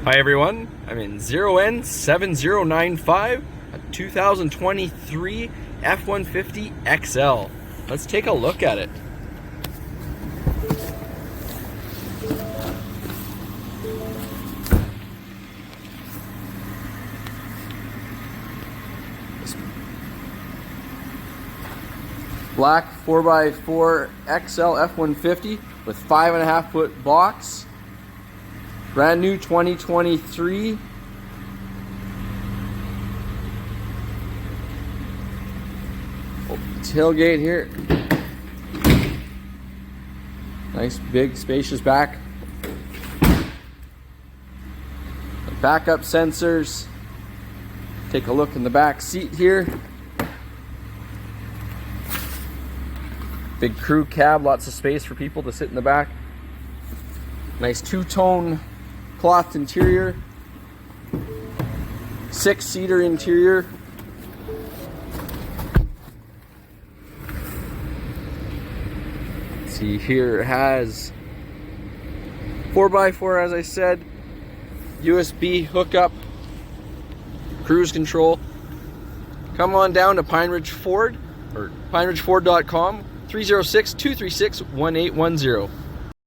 Hi everyone, I'm in 0n7095, a 2023 F-150 XL. Let's take a look at it. Black 4x4 XL F-150 with 5.5 foot box. Brand new 2023. Tailgate here. Nice big spacious back. Backup sensors. Take a look in the back seat here. Big crew cab, lots of space for people to sit in the back. Nice two-tone cloth interior. 6-seater interior. Let's see here, it has 4x4 as I said, USB hookup, cruise control. Come on down to PineRidge Ford or PineRidgeFord.com, 306-236-1810.